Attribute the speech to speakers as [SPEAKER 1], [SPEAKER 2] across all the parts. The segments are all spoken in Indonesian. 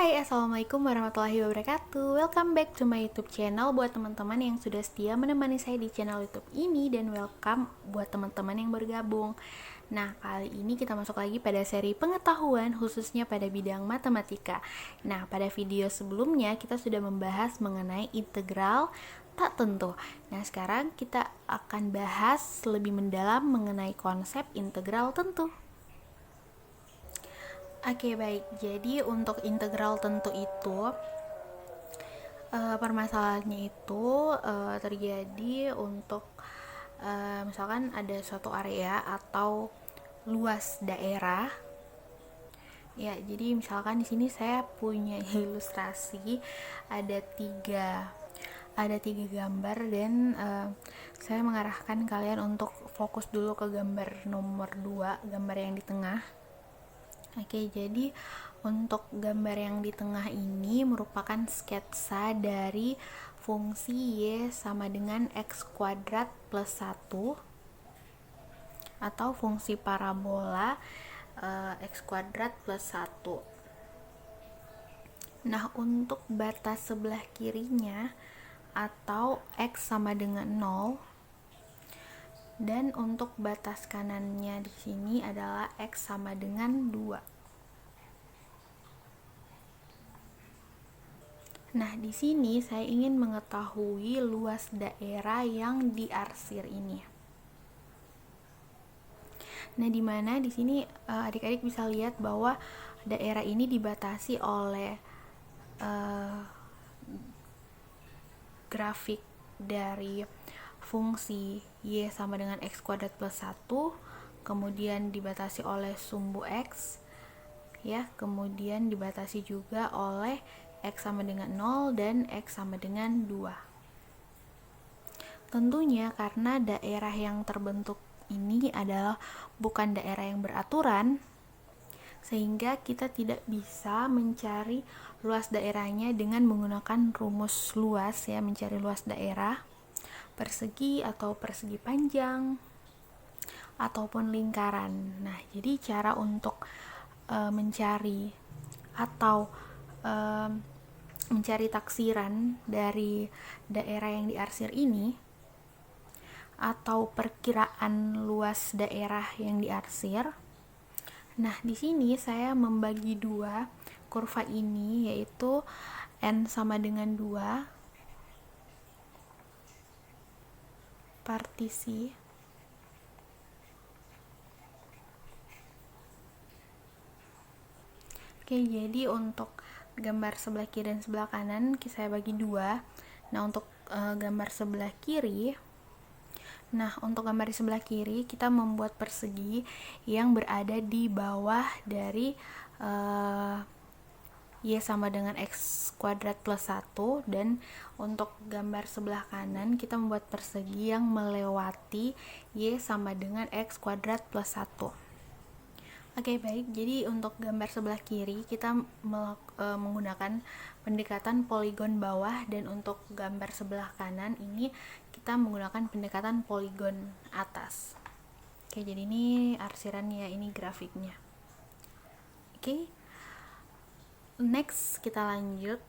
[SPEAKER 1] Hai, assalamualaikum warahmatullahi wabarakatuh. Welcome back to my YouTube channel buat teman-teman yang sudah setia menemani saya di channel YouTube ini, dan welcome buat teman-teman yang bergabung. Nah, kali ini kita masuk lagi pada seri pengetahuan khususnya pada bidang matematika. Nah, pada video sebelumnya kita sudah membahas mengenai integral tak tentu. Nah, sekarang kita akan bahas lebih mendalam mengenai konsep integral tentu. Oke, baik. Jadi untuk integral tentu itu permasalahannya itu terjadi untuk misalkan ada suatu area atau luas daerah. Ya, jadi misalkan di sini saya punya ilustrasi ada tiga gambar, dan saya mengarahkan kalian untuk fokus dulu ke gambar nomor 2, gambar yang di tengah. Oke, jadi untuk gambar yang di tengah ini merupakan sketsa dari fungsi y sama dengan x kuadrat plus 1 atau fungsi parabola x kuadrat plus 1. Nah, untuk batas sebelah kirinya atau x sama dengan 0, dan untuk batas kanannya di sini adalah x sama dengan 2. Nah, di sini saya ingin mengetahui luas daerah yang diarsir ini. Nah, di mana di sini adik-adik bisa lihat bahwa daerah ini dibatasi oleh grafik dari fungsi y sama dengan x kuadrat plus 1, kemudian dibatasi oleh sumbu x, ya, kemudian dibatasi juga oleh x sama dengan 0 dan x sama dengan 2. Tentunya karena daerah yang terbentuk ini adalah bukan daerah yang beraturan, sehingga kita tidak bisa mencari luas daerahnya dengan menggunakan rumus luas, ya, mencari luas daerah persegi atau persegi panjang ataupun lingkaran. Nah, jadi cara untuk mencari atau mencari taksiran dari daerah yang diarsir ini atau perkiraan luas daerah yang diarsir. Nah, di sini saya membagi dua kurva ini, yaitu n sama dengan 2 partisi Oke, jadi untuk gambar sebelah kiri dan sebelah kanan saya bagi dua. Nah, untuk gambar sebelah kiri, untuk gambar di sebelah kiri kita membuat persegi yang berada di bawah dari y sama dengan x kuadrat plus 1, dan untuk gambar sebelah kanan kita membuat persegi yang melewati y sama dengan x kuadrat plus 1. Oke, baik. Jadi untuk gambar sebelah kiri kita menggunakan pendekatan poligon bawah, dan untuk gambar sebelah kanan ini kita menggunakan pendekatan poligon atas. Oke, jadi ini arsirannya, ini grafiknya. Oke. Next kita lanjut.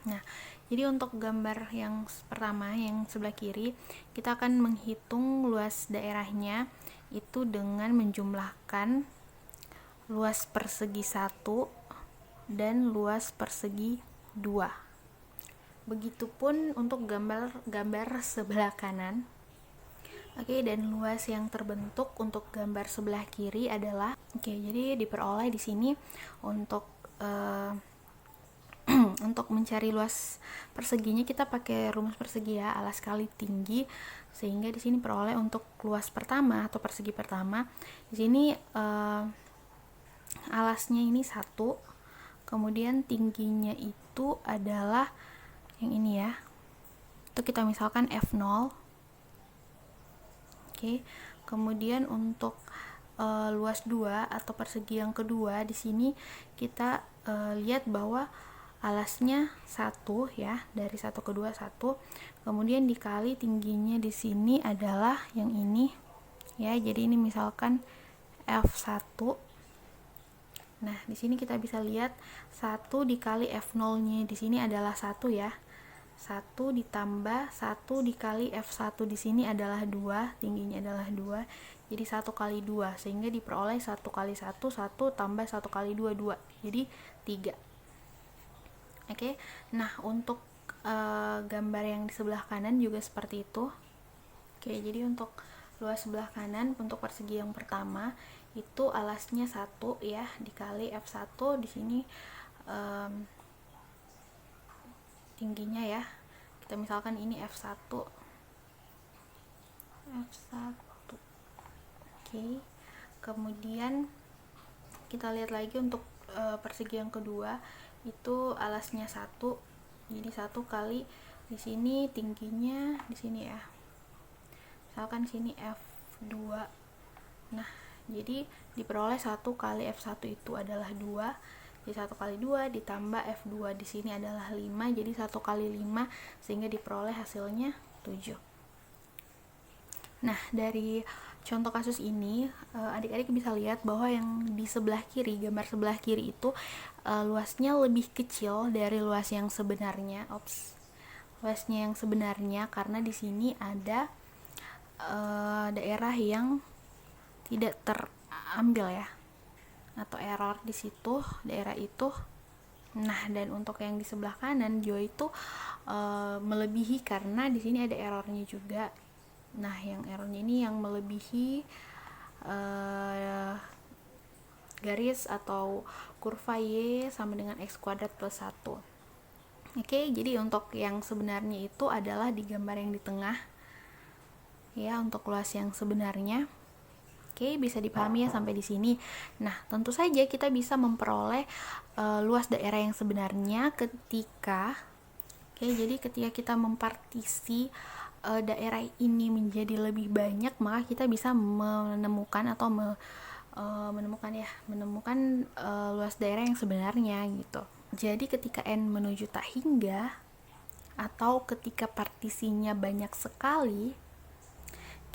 [SPEAKER 1] Nah, jadi untuk gambar yang pertama, yang sebelah kiri, kita akan menghitung luas daerahnya itu dengan menjumlahkan luas persegi 1 dan luas persegi 2. Begitupun untuk gambar sebelah kanan. Oke, dan luas yang terbentuk untuk gambar sebelah kiri adalah jadi diperoleh di sini untuk untuk mencari luas perseginya kita pakai rumus persegi, ya, alas kali tinggi, sehingga di sini peroleh untuk luas pertama atau persegi pertama. Di sini alasnya ini 1, kemudian tingginya itu adalah yang ini, ya. Itu kita misalkan F0. Oke. Kemudian untuk luas 2 atau persegi yang kedua, di sini kita lihat bahwa alasnya 1, ya, dari 1 ke 2 1, kemudian dikali tingginya di sini adalah yang ini, ya. Jadi ini misalkan F1. Nah, di sini kita bisa lihat 1 dikali F0-nya di sini adalah 1 ya. 1 ditambah 1 dikali F1 di sini adalah 2, tingginya adalah 2. Jadi 1 kali 2, sehingga diperoleh 1 kali 1, 1 tambah 1 kali 2, 2. Jadi 3. Oke. Nah, untuk gambar yang di sebelah kanan juga seperti itu. Oke, jadi untuk luas sebelah kanan untuk persegi yang pertama itu alasnya 1 ya dikali F1 di sini tingginya ya. Kita misalkan ini F1. Oke. Kemudian kita lihat lagi untuk persegi yang kedua itu alasnya 1. Jadi 1 kali di sini tingginya di sini ya. Misalkan sini F2. Nah, jadi diperoleh 1 kali F1 itu adalah 2. Jadi 1 kali 2 ditambah F2 di sini adalah 5. Jadi 1 kali 5 sehingga diperoleh hasilnya 7. Nah, dari contoh kasus ini adik-adik bisa lihat bahwa yang di sebelah kiri, gambar sebelah kiri itu luasnya lebih kecil dari luas yang sebenarnya. Luasnya yang sebenarnya karena di sini ada daerah yang tidak terambil ya, atau error di situ daerah itu. Nah, dan untuk yang di sebelah kanan juga itu melebihi karena di sini ada errornya juga. Nah, yang errornya ini yang melebihi garis atau kurva Y sama dengan X kuadrat plus 1. Oke, jadi untuk yang sebenarnya itu adalah di gambar yang di tengah ya, untuk luas yang sebenarnya. Oke, bisa dipahami ya sampai di sini. Nah, tentu saja kita bisa memperoleh luas daerah yang sebenarnya ketika jadi ketika kita mempartisi daerah ini menjadi lebih banyak, maka kita bisa menemukan atau menemukan luas daerah yang sebenarnya gitu. Jadi ketika N menuju tak hingga atau ketika partisinya banyak sekali,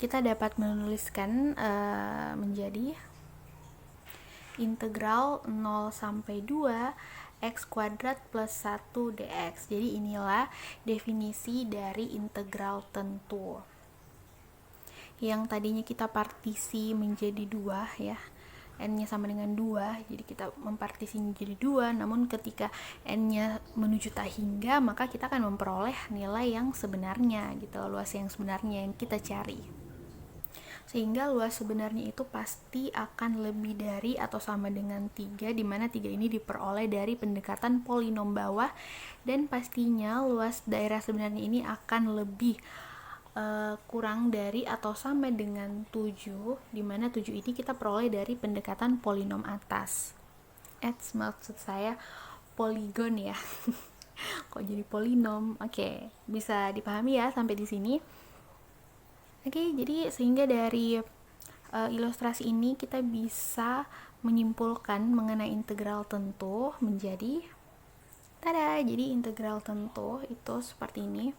[SPEAKER 1] kita dapat menuliskan menjadi integral 0 sampai 2 X kuadrat plus 1 dx. Jadi inilah definisi dari integral tentu. Yang tadinya kita partisi menjadi 2 ya, N-nya sama dengan 2, jadi kita mempartisi menjadi 2, namun ketika N-nya menuju tak hingga, maka kita akan memperoleh nilai yang sebenarnya gitu, luas yang sebenarnya yang kita cari. Sehingga luas sebenarnya itu pasti akan lebih dari atau sama dengan 3, di mana 3 ini diperoleh dari pendekatan polinom bawah, dan pastinya luas daerah sebenarnya ini akan lebih kurang dari atau sama dengan 7, di mana 7 ini kita peroleh dari pendekatan polinom atas. Maksud saya poligon ya. Kok jadi polinom? Oke, bisa dipahami ya sampai di sini. Oke, jadi sehingga dari ilustrasi ini kita bisa menyimpulkan mengenai integral tentu menjadi jadi integral tentu itu seperti ini.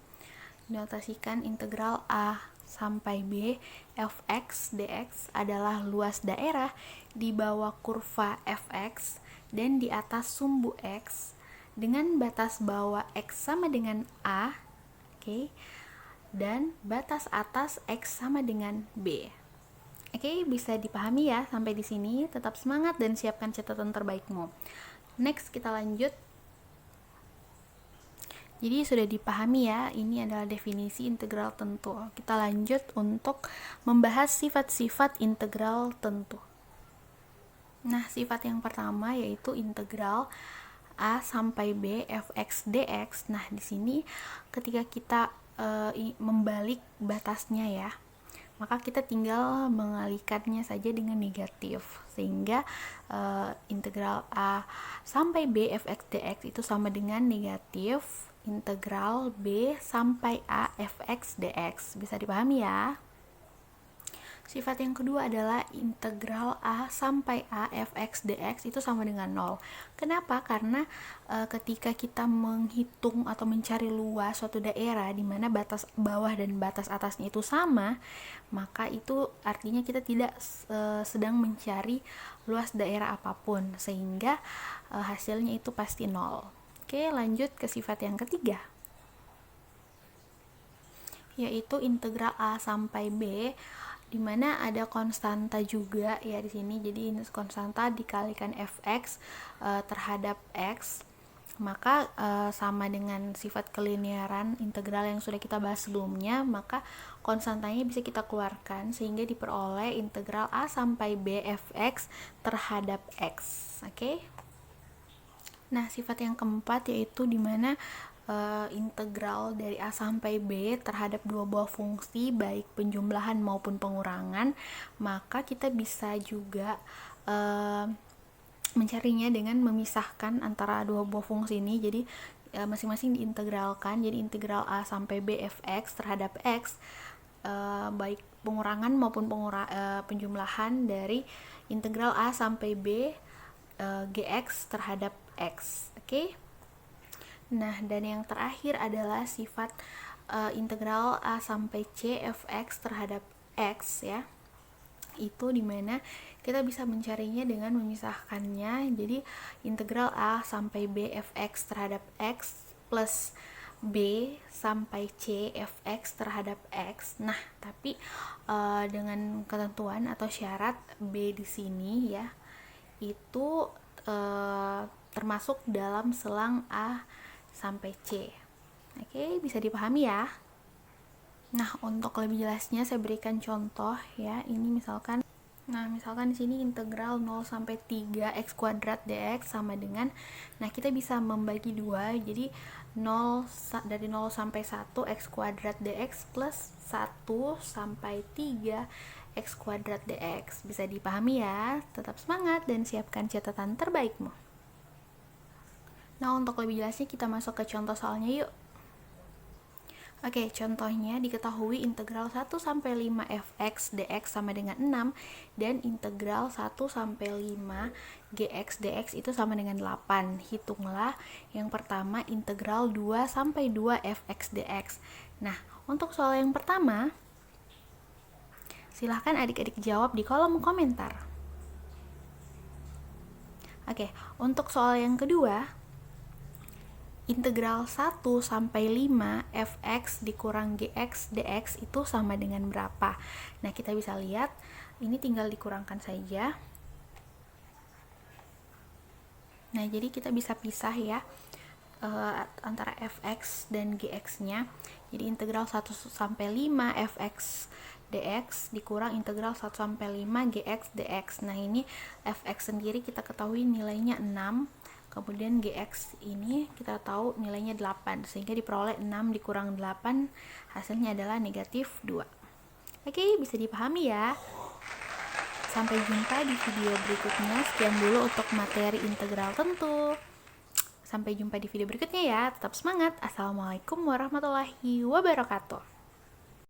[SPEAKER 1] Dinotasikan integral A sampai B fx dx adalah luas daerah di bawah kurva fx dan di atas sumbu x dengan batas bawah x sama dengan A. Oke. Dan batas atas X sama dengan B. Oke, bisa dipahami ya sampai di sini. Tetap semangat dan siapkan catatan terbaikmu. Next, kita lanjut. Jadi sudah dipahami ya, ini adalah definisi integral tentu. Kita lanjut untuk membahas sifat-sifat integral tentu. Nah, sifat yang pertama yaitu integral A sampai B fx dx. Nah, di sini ketika kita membalik batasnya ya, maka kita tinggal mengalihkannya saja dengan negatif, sehingga integral A sampai B fx dx itu sama dengan negatif integral B sampai A fx dx. Bisa dipahami ya? Sifat yang kedua adalah integral A sampai A fx dx itu sama dengan 0. Kenapa? Karena ketika kita menghitung atau mencari luas suatu daerah di mana batas bawah dan batas atasnya itu sama, maka itu artinya kita tidak sedang mencari luas daerah apapun, sehingga hasilnya itu pasti 0. Oke, lanjut ke sifat yang ketiga, yaitu integral A sampai B, di mana ada konstanta juga ya di sini. Jadi ini konstanta dikalikan fx terhadap x, maka sama dengan sifat kelinearan integral yang sudah kita bahas sebelumnya, maka konstantanya bisa kita keluarkan sehingga diperoleh integral A sampai B fx terhadap x. Oke. Nah, sifat yang keempat yaitu di mana integral dari A sampai B terhadap dua buah fungsi baik penjumlahan maupun pengurangan, maka kita bisa juga mencarinya dengan memisahkan antara dua buah fungsi ini. Jadi masing-masing diintegralkan, jadi integral A sampai B fx terhadap x baik pengurangan maupun penjumlahan dari integral A sampai B gx terhadap x. Oke. Nah, dan yang terakhir adalah sifat integral A sampai C fx terhadap x ya. Itu dimana kita bisa mencarinya dengan memisahkannya. Jadi integral A sampai B fx terhadap x plus B sampai C fx terhadap x. Nah, tapi dengan ketentuan atau syarat B di sini ya, itu termasuk dalam selang A sampai C. Oke, bisa dipahami ya. Nah, untuk lebih jelasnya saya berikan contoh ya. Ini misalkan di sini integral 0 sampai 3 x kuadrat dx sama dengan, nah kita bisa membagi dua, jadi 0 dari 0 sampai 1 x kuadrat dx plus 1 sampai 3 x kuadrat dx. Bisa dipahami ya. Tetap semangat dan siapkan catatan terbaikmu. Nah, untuk lebih jelasnya kita masuk ke contoh soalnya yuk. Oke, contohnya diketahui integral 1 sampai 5 fx dx sama dengan 6 dan integral 1 sampai 5 gx dx itu sama dengan 8. Hitunglah yang pertama integral 2 sampai 2 fx dx. Nah, untuk soal yang pertama, silahkan adik-adik jawab di kolom komentar. Oke, untuk soal yang kedua, integral 1 sampai 5 fx dikurang gx dx itu sama dengan berapa? Nah, kita bisa lihat, ini tinggal dikurangkan saja. Nah, jadi kita bisa pisah ya antara fx dan gx-nya. Jadi integral 1 sampai 5 fx dx dikurang integral 1 sampai 5 gx dx. Nah, ini fx sendiri kita ketahui nilainya 6. Kemudian gx ini kita tahu nilainya 8, sehingga diperoleh 6 dikurang 8, hasilnya adalah negatif 2. Oke, bisa dipahami ya. Sampai jumpa di video berikutnya. Sekian dulu untuk materi integral tentu. Sampai jumpa di video berikutnya ya. Tetap semangat. Assalamualaikum warahmatullahi wabarakatuh.